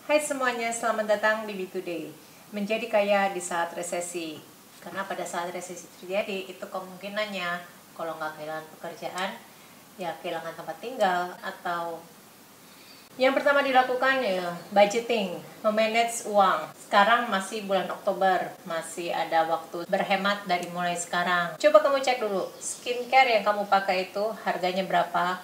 Hai semuanya, selamat datang di Be Today. Menjadi kaya di saat resesi. Karena pada saat resesi terjadi, itu kemungkinannya kalau nggak kehilangan pekerjaan, ya kehilangan tempat tinggal, atau yang pertama dilakukan ya budgeting, memanage uang. Sekarang masih bulan Oktober, masih ada waktu berhemat dari mulai sekarang. Coba kamu cek dulu, skincare yang kamu pakai itu harganya berapa,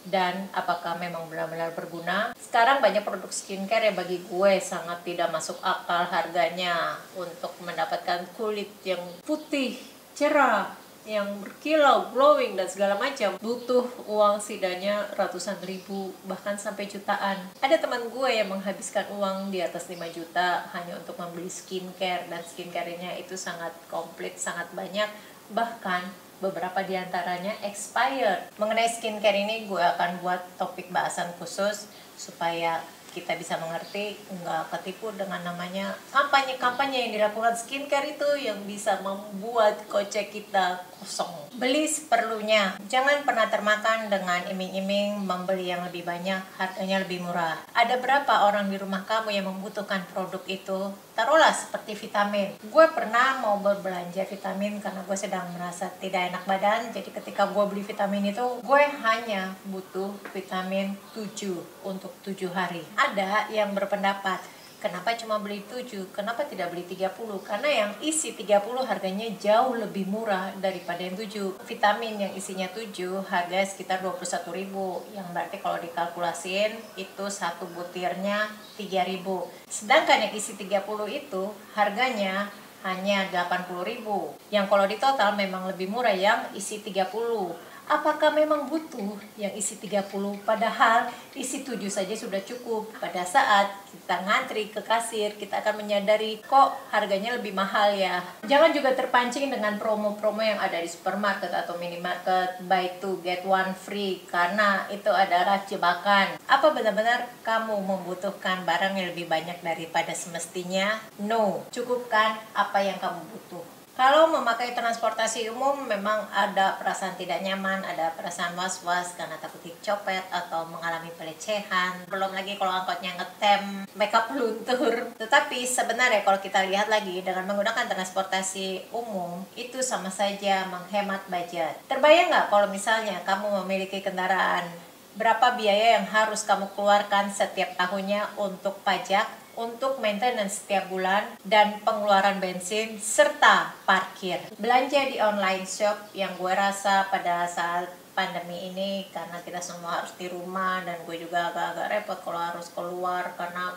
dan apakah memang benar-benar berguna. Sekarang banyak produk skincare yang bagi gue sangat tidak masuk akal harganya. Untuk mendapatkan kulit yang putih, cerah, yang berkilau, glowing, dan segala macam, butuh uang setidaknya ratusan ribu, bahkan sampai jutaan. Ada teman gue yang menghabiskan uang di atas 5 juta hanya untuk membeli skincare, dan skincare-nya itu sangat komplit, sangat banyak, bahkan beberapa diantaranya expired. Mengenai skincare ini gue akan buat topik bahasan khusus supaya kita bisa mengerti, nggak ketipu dengan namanya kampanye-kampanye yang dilakukan skincare itu yang bisa membuat kocek kita kosong. Beli seperlunya, jangan pernah termakan dengan iming-iming membeli yang lebih banyak, harganya lebih murah. Ada berapa orang di rumah kamu yang membutuhkan produk itu? Taruhlah seperti vitamin. Gue pernah mau berbelanja vitamin karena gue sedang merasa tidak enak badan, jadi ketika gue beli vitamin itu, gue hanya butuh vitamin 7 untuk 7 hari. Ada yang berpendapat, kenapa cuma beli 7? Kenapa tidak beli 30? Karena yang isi 30 harganya jauh lebih murah daripada yang 7. Vitamin yang isinya 7 harganya sekitar 21.000, yang berarti kalau dikalkulasiin itu satu butirnya 3.000. Sedangkan yang isi 30 itu harganya hanya 80.000. Yang kalau di total memang lebih murah yang isi 30. Apakah memang butuh yang isi 30? Padahal isi 7 saja sudah cukup. Pada saat kita ngantri ke kasir, kita akan menyadari kok harganya lebih mahal ya. Jangan juga terpancing dengan promo-promo yang ada di supermarket atau minimarket, buy two get one free, karena itu adalah jebakan. Apa benar-benar kamu membutuhkan barang yang lebih banyak daripada semestinya? No, cukupkan apa yang kamu butuh. Kalau memakai transportasi umum memang ada perasaan tidak nyaman, ada perasaan was-was karena takut dicopet atau mengalami pelecehan. Belum lagi kalau angkotnya ngetem, makeup luntur. Tetapi sebenarnya kalau kita lihat lagi, dengan menggunakan transportasi umum itu sama saja menghemat budget. Terbayang nggak kalau misalnya kamu memiliki kendaraan, berapa biaya yang harus kamu keluarkan setiap tahunnya untuk pajak, untuk maintenance setiap bulan, dan pengeluaran bensin, serta parkir. Belanja di online shop yang gue rasa pada saat pandemi ini, karena kita semua harus di rumah, dan gue juga agak-agak repot kalau harus keluar karena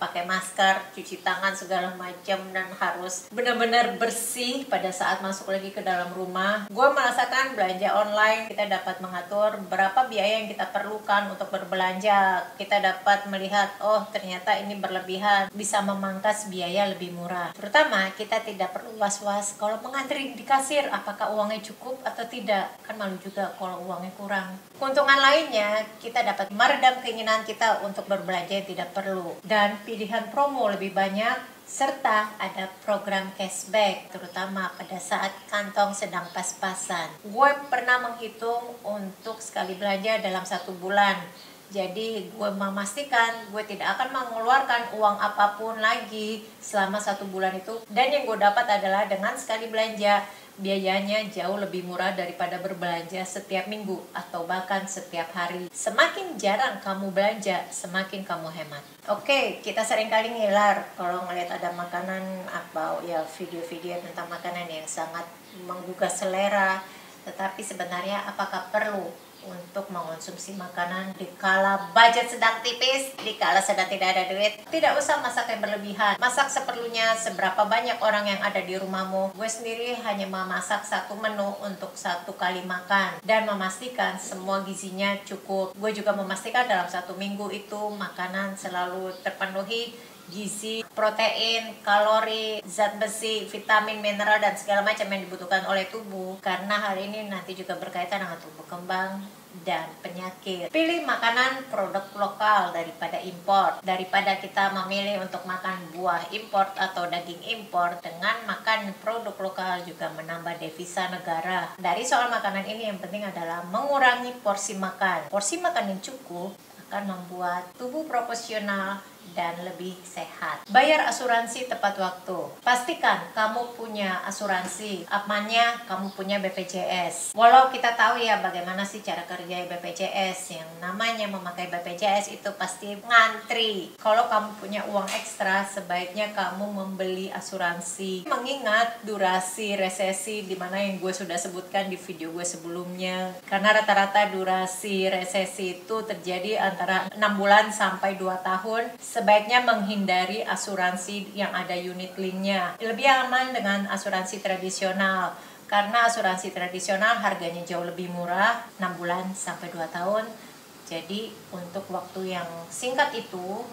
pakai masker, cuci tangan segala macam, dan harus benar-benar bersih pada saat masuk lagi ke dalam rumah. Gue merasakan belanja online, kita dapat mengatur berapa biaya yang kita perlukan untuk berbelanja. Kita dapat melihat, oh ternyata ini berlebihan, bisa memangkas biaya lebih murah. Terutama kita tidak perlu was-was kalau mengantri di kasir, apakah uangnya cukup atau tidak. Kan malu juga kalau uangnya kurang. Keuntungan lainnya, kita dapat meredam keinginan kita untuk berbelanja yang tidak perlu, dan pilihan promo lebih banyak, serta ada program cashback, terutama pada saat kantong sedang pas-pasan. Gue pernah menghitung untuk sekali belanja dalam 1 bulan. Jadi gue memastikan gue tidak akan mengeluarkan uang apapun lagi selama 1 bulan itu. Dan yang gue dapat adalah dengan sekali belanja, biayanya jauh lebih murah daripada berbelanja setiap minggu atau bahkan setiap hari. Semakin jarang kamu belanja, semakin kamu hemat. Oke, kita seringkali ngiler kalau ngelihat ada makanan atau ya video-video tentang makanan yang sangat menggugah selera. Tetapi sebenarnya apakah perlu untuk mengonsumsi makanan dikala budget sedang tipis, dikala sedang tidak ada duit? Tidak usah masak yang berlebihan. Masak seperlunya. Seberapa banyak orang yang ada di rumahmu? Gue sendiri hanya memasak 1 menu untuk 1 kali makan dan memastikan semua gizinya cukup. Gue juga memastikan dalam 1 minggu itu makanan selalu terpenuhi gizi, protein, kalori, zat besi, vitamin, mineral, dan segala macam yang dibutuhkan oleh tubuh, karena hal ini nanti juga berkaitan dengan tumbuh kembang dan penyakit. Pilih makanan produk lokal daripada impor. Daripada kita memilih untuk makan buah impor atau daging impor, dengan makan produk lokal juga menambah devisa negara. Dari soal makanan ini yang penting adalah mengurangi porsi makan. Porsi makan yang cukup akan membuat tubuh proporsional dan lebih sehat. Bayar asuransi tepat waktu. Pastikan kamu punya asuransi, amannya kamu punya BPJS. Walau kita tahu ya bagaimana sih cara kerja BPJS, yang namanya memakai BPJS itu pasti ngantri. Kalau kamu punya uang ekstra, sebaiknya kamu membeli asuransi. Mengingat durasi resesi dimana yang gue sudah sebutkan di video gue sebelumnya, karena rata-rata durasi resesi itu terjadi antara 6 bulan sampai 2 tahun. Sebaiknya menghindari asuransi yang ada unit linknya. Lebih aman dengan asuransi tradisional, karena asuransi tradisional harganya jauh lebih murah, 6 bulan sampai 2 tahun. Jadi untuk waktu yang singkat itu,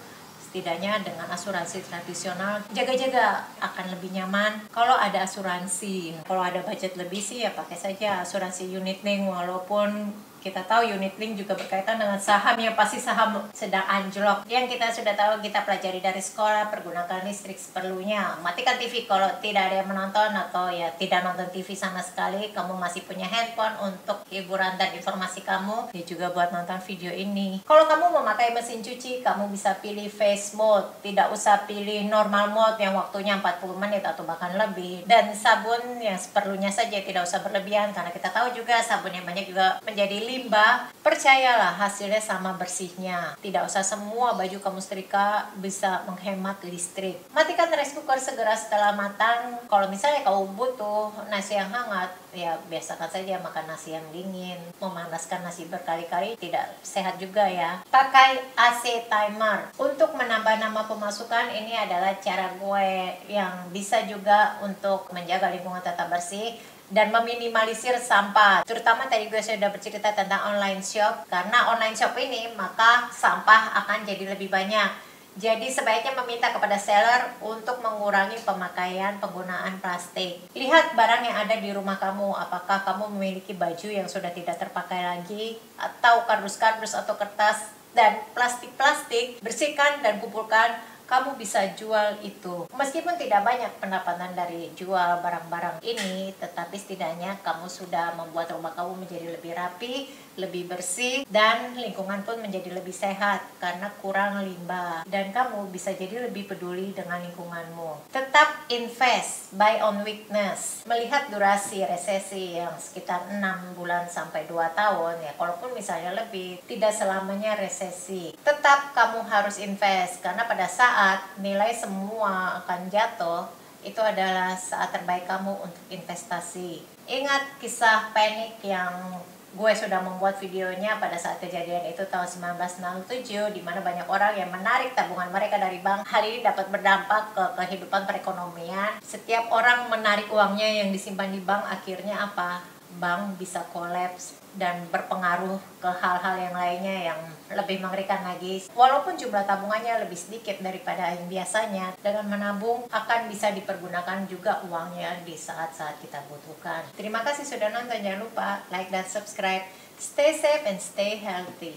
setidaknya dengan asuransi tradisional jaga-jaga akan lebih nyaman kalau ada asuransi. Kalau ada budget lebih sih ya pakai saja asuransi unit link, walaupun kita tahu unit link juga berkaitan dengan saham yang pasti saham sedang anjlok. Yang kita sudah tahu, kita pelajari dari sekolah, pergunakan listrik seperlunya. Matikan TV kalau tidak ada yang menonton, atau ya tidak nonton TV sama sekali. Kamu masih punya handphone untuk hiburan dan informasi kamu, ya juga buat nonton video ini. Kalau kamu memakai mesin cuci, kamu bisa pilih face mode, tidak usah pilih normal mode yang waktunya 40 menit atau bahkan lebih. Dan sabun yang seperlunya saja, tidak usah berlebihan, karena kita tahu juga sabun yang banyak juga menjadi limbah. Percayalah hasilnya sama bersihnya. Tidak usah semua baju kamu setrika, bisa menghemat listrik. Matikan rice cooker segera setelah matang. Kalau misalnya kamu butuh nasi yang hangat, ya biasakan saja makan nasi yang dingin. Memanaskan nasi berkali-kali tidak sehat juga ya. Pakai AC timer untuk menambah-nambah pemasukan. Ini adalah cara gue yang bisa juga untuk menjaga lingkungan tetap bersih dan meminimalisir sampah. Terutama tadi gue sudah bercerita tentang online shop. Karena online shop ini, maka sampah akan jadi lebih banyak. Jadi sebaiknya meminta kepada seller untuk mengurangi pemakaian penggunaan plastik. Lihat barang yang ada di rumah kamu. Apakah kamu memiliki baju yang sudah tidak terpakai lagi, atau kardus-kardus atau kertas dan plastik-plastik. Bersihkan dan kumpulkan. Kamu bisa jual itu. Meskipun tidak banyak pendapatan dari jual barang-barang ini, tetapi setidaknya kamu sudah membuat rumah kamu menjadi lebih rapi, lebih bersih, dan lingkungan pun menjadi lebih sehat karena kurang limbah. Dan kamu bisa jadi lebih peduli dengan lingkunganmu. Tetap invest, buy on weakness. Melihat durasi resesi yang sekitar 6 bulan sampai 2 tahun, ya kalaupun misalnya lebih, tidak selamanya resesi. Tetap kamu harus invest, karena pada saat nilai semua akan jatuh, itu adalah saat terbaik kamu untuk investasi. Ingat kisah panik yang gue sudah membuat videonya pada saat kejadian itu tahun 1967, di mana banyak orang yang menarik tabungan mereka dari bank. Hal ini dapat berdampak ke kehidupan perekonomian. Setiap orang menarik uangnya yang disimpan di bank, akhirnya apa? Bank bisa kolaps dan berpengaruh ke hal-hal yang lainnya yang lebih mengerikan lagi. Walaupun jumlah tabungannya lebih sedikit daripada yang biasanya, dengan menabung akan bisa dipergunakan juga uangnya di saat-saat kita butuhkan. Terima kasih sudah nonton, jangan lupa like dan subscribe. Stay safe and stay healthy.